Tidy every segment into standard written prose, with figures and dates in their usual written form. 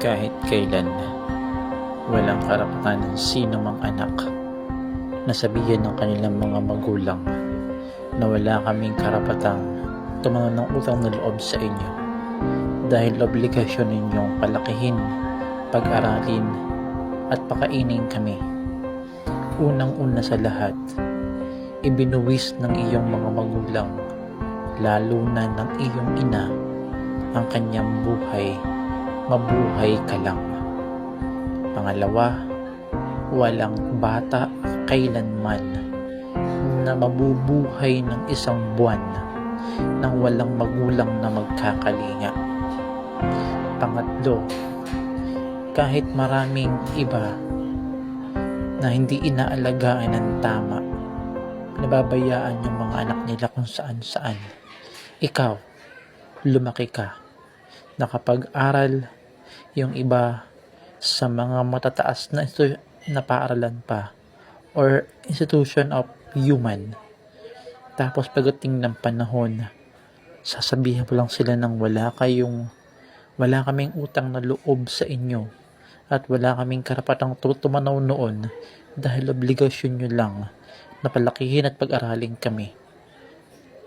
Kahit kailan, walang karapatan ng sino mang anak na sabihin ng kanilang mga magulang na wala kaming karapatang tumangon ng utang na loob sa inyo dahil obligasyon ninyong palakihin, pag-aralin at pakainin kami. Unang-una sa lahat, ibinuwis ng iyong mga magulang, lalo na ng iyong ina, ang kanyang buhay. Mabuhay ka lang. Pangalawa, walang bata kailanman na mabubuhay ng isang buwan nang walang magulang na magkakalinga. Pangatlo, kahit maraming iba na hindi inaalagaan ng tama, nababayaan yung mga anak nila kung saan-saan. Ikaw, lumaki ka, nakapag-aral, yung iba sa mga matataas na paaralan pa or institution of human. Tapos pagdating ng panahon, sasabihin mo lang sila ng wala kaming utang na loob sa inyo at wala kaming karapatang tumanaw noon dahil obligasyon nyo lang na palakihin at pag-aralin kami.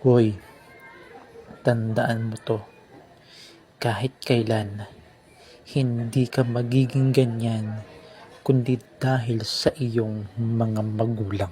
Hoy, tandaan mo to. Kahit kailan, hindi ka magiging ganyan kundi dahil sa iyong mga magulang.